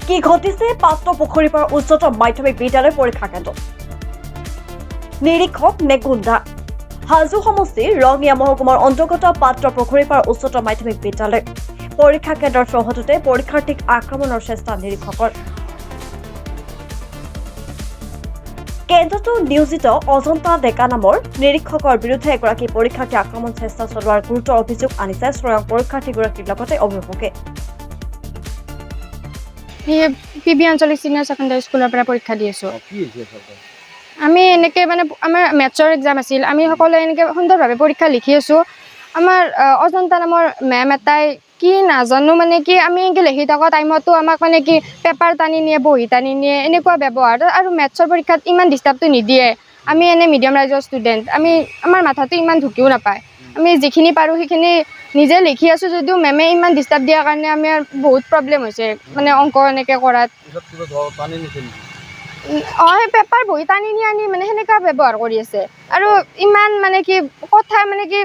কি ঘটিছে পাত্ৰপুখুৰীপাৰ উচ্চতৰ মাধ্যমিক বিদ্যালয় পৰীক্ষা কেন্দ্ৰত নিৰীক্ষক নে গুণ্ডা হাজো সমষ্টিৰ ৰঙিয়া মহকুমাৰ অন্তৰ্গত পাত্ৰপুখুৰীপাৰ উচ্চতৰ মাধ্যমিক বিদ্যালয় পৰীক্ষা কেন্দ্ৰৰ চৌহদতে পৰীক্ষাৰ্থীক আক্ৰমণৰ চেষ্টা নিৰীক্ষকৰ কেন্দ্ৰটো নিয়োজিত অজন্তা ডেকা নামৰ নিৰীক্ষকৰ বিৰুদ্ধে এগৰাকী পৰীক্ষাৰ্থী আক্ৰমণ চেষ্টা চলোৱাৰ গুৰুতৰ অভিযোগ আনিছে স্বয়ং পৰীক্ষাৰ্থীগৰাকীৰ লগতে অভিভাৱকে পিবি আঞ্চলিক সিনিয়ৰ সেকেন্ডাৰী স্কুলৰ পৰা পৰীক্ষা দি আছো আমি এনেকে মানে আমাৰ মেথছৰ এক্সাম আছিল আমি সকলোৱে এনেকে সুন্দৰভাৱে পৰীক্ষা লিখি আছো আমাৰ অজন্তা নামৰ মেম এটাই কি নাজানো মানে কি আমি এনেকে লিখি থকা টাইমতো আমাক মানে কি পেপাৰ টানি নিয়ে বহি টানি নিয়ে এনেকুৱা ব্যৱহাৰ আৰু মেথছৰ পৰীক্ষাত ইমান ডিষ্টাৰ্বটো নিদিয়ে আমি এনে মিডিয়াম ৰাইজৰ ষ্টুডেণ্ট আমাৰ মাথাটো ইমান ঢুকিও নাপায় আমি যিখিনি পাৰোঁ সেইখিনি নিজে লিখি আছো যদিও মেমে ইমান ডিষ্টাৰ্ব দিয়াৰ কাৰণে আমাৰ বহুত প্ৰব্লেম হৈছে মানে অংক এনেকে কৰাত সেই পেপাৰ বহি টানি নি আনি মানে সেনেকুৱা ব্যৱহাৰ কৰি আছে আৰু ইমান মানে কি কথা মানে কি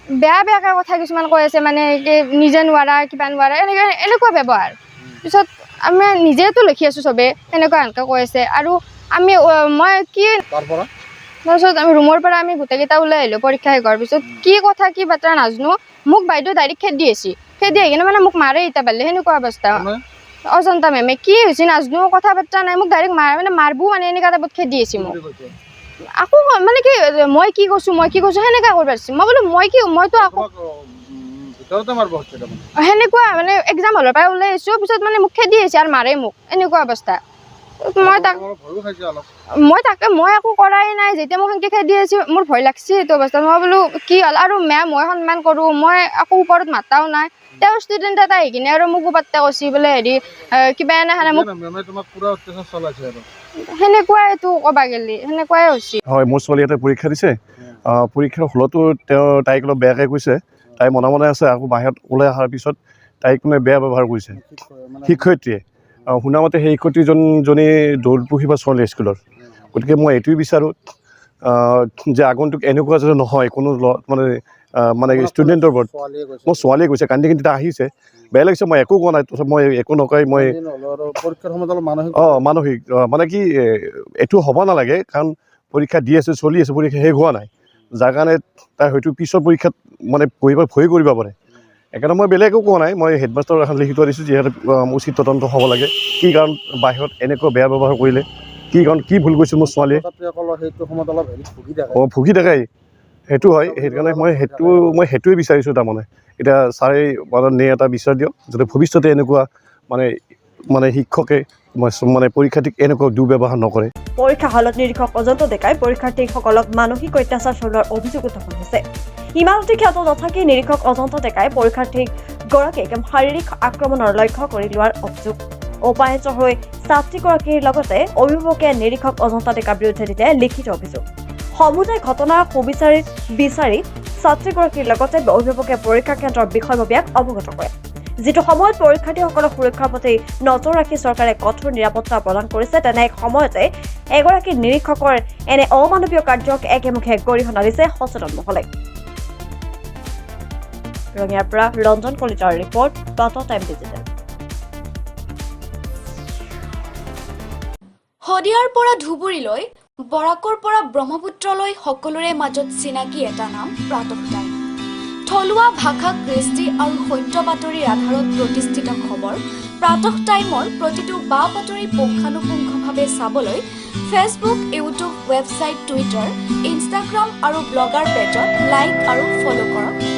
বেয়া বেয়াকৈ কথা কিছুমান কৈ আছে মানে কি নিজে নোৱাৰা কিবা নোৱাৰা এনেকুৱা ব্যৱহাৰ পিছত আমি নিজেতো লিখি আছো চবে সেনেকুৱা এনেকৈ কৈ আছে আৰু আমি মই কি তাৰপিছত আমি ৰুমৰ পৰা আমি গোটেইকেইটা ওলাই আহিলোঁ পৰীক্ষা শেষ হোৱাৰ পিছত কি কথা কি বাৰ্তা নাজানো মোক বাইদেউ ডাইৰেক্ট খেদি আহি কিনে মানে মোক মাৰে এতিয়া পালে সেনেকুৱা অৱস্থা অজন্তা মেমে কি হৈছে নাজানো কথা বাৰ্তা নাই মোক ডাইৰেক্ট মানে মাৰবো মানে এনেকুৱা টাইপত খেদি আছে মোক আকৌ মানে কি মই কি কৈছো সেনেকুৱা কৰিব পাৰিছো মই বোলো মইতো আকৌ সেনেকুৱা মানে এক্সাম হলৰ পৰা ওলাই আহিছো পিছত মানে মোক খেদি আহিছে আৰু মাৰে মোক এনেকুৱা অৱস্থা মই একো কৰাই নাই যেতিয়া মোক সেনেকৈ খেদি আছো মোৰ ভয় লাগছে সেইটো অৱস্থাত মই বোলো কি হ'ল আৰু মেম মই সন্মান কৰোঁ মই আকৌ ওপৰত মাতাও নাই তেওঁৰ ষ্টুডেণ্ট এটা আহি কিনে আৰু মোক পাত্তা কৈছে বোলে হেৰি কিবা এনে মোক সেনেকুৱাইতো ক'বা গ'লে সেনেকুৱাই হৈছে হয় মোৰ ছোৱালী এটা পৰীক্ষা দিছে পৰীক্ষাৰ হলতো তাইক অলপ বেয়াকৈ কৈছে তাই মনে মনে আছে আকৌ বাহিৰত ওলাই অহাৰ পিছত তাইক মানে বেয়া ব্যৱহাৰ কৰিছে শিক্ষয়িত্ৰীয়ে শুনামতে সেই শিক্ষয়িত্ৰীজনী দৌলপুখুৰীপাৰ ছোৱালী স্কুলৰ গতিকে মই এইটোৱে বিচাৰোঁ যে আগন্তুক এনেকুৱা যাতে নহয় কোনো মানে ষ্টুডেণ্টৰ ওপৰত মোৰ ছোৱালীয়ে কৈছে কান্দি তাই আহিছে বেয়া লাগিছে মই একো কোৱা নাই মই একো নকয় মই মানসিক মানে কি এইটো হ'ব নালাগে কাৰণ পৰীক্ষা দি আছে চলি আছে পৰীক্ষা শেষ হোৱা নাই যাৰ কাৰণে তাই হয়তো পিছৰ পৰীক্ষাত মানে পঢ়িব ভয় কৰিব পাৰে সেইকাৰণে মই বেলেগ একো কোৱা নাই মই হেডমাষ্টাৰক এখন লিখি থৈ দিছোঁ যিহেতু উচিত তদন্ত হ'ব লাগে কি কাৰণ বাহিৰত এনেকুৱা বেয়া ব্যৱহাৰ কৰিলে কি কাৰণ কি ভুল কৰিছিল মোৰ ছোৱালীয়ে ভুগি থাকে সেইটো হয় সেইকাৰণে মই সেইটোৱে বিচাৰিছোঁ তাৰমানে এতিয়া ছাৰে মানে এটা বিচাৰ দিয়ক যাতে ভৱিষ্যতে এনেকুৱা মানে শিক্ষকে মানে পৰীক্ষাৰ্থীক এনেকুৱা দুৰ্ব্যৱহাৰ নকৰে পৰীক্ষা হলত নিৰীক্ষক অজন্তা ডেকাই পৰীক্ষাৰ্থীসকলক মানসিক অত্যাচাৰ চলোৱাৰ অভিযোগ উত্থাপন হৈছে ইমানতে ক্ষেত্ৰত নাথাকি নিৰীক্ষক অজন্তা ডেকাই পৰীক্ষাৰ্থীগৰাকীক শাৰীৰিক আক্ৰমণৰ লক্ষ্য কৰি লোৱাৰ অভিযোগ উপায়ুক্ত হৈ ছাত্ৰীগৰাকীৰ লগতে অভিভাৱকে নিৰীক্ষক অজন্তা ডেকাৰ বিৰুদ্ধে দিলে লিখিত অভিযোগ সমুদায় ঘটনাৰ বিচাৰি ছাত্ৰীগৰাকীৰ লগতে অভিভাৱকে পৰীক্ষা কেন্দ্ৰৰ বিষয়ববীয়াক অৱগত কৰে যিটো সময়ত পৰীক্ষাৰ্থীসকলৰ সুৰক্ষাৰ প্ৰতি নজৰ ৰাখি চৰকাৰে কঠোৰ নিৰাপত্তা প্ৰদান কৰিছে তেনে এক সময়তে এগৰাকী নিৰীক্ষকৰ এনে অমানৱীয় কাৰ্যক একেমুখে গৰিহণা দিছে সচেতন মহলে ৰঙিয়াৰ পৰা ৰঞ্জন কলিতাৰ ৰিপৰ্ট টাটা টাইম ডিজিটেল শদিয়াৰ পৰা ধুবুৰীলৈ বৰাকৰ পৰা ব্ৰহ্মপুত্ৰলৈ সকলোৰে মাজত চিনাকি এটা নাম প্ৰাতঃ টাইম থলুৱা ভাষা কৃষ্টি আৰু সত্য বাতৰিৰ আধাৰত প্ৰতিষ্ঠিত খবৰ প্ৰাতঃ টাইমৰ প্ৰতিটো বা বাতৰি পুংখানুপুংখভাৱে চাবলৈ Facebook YouTube website Twitter Instagram আৰু ব্লগাৰ পেজত লাইক আৰু ফ'ল' কৰক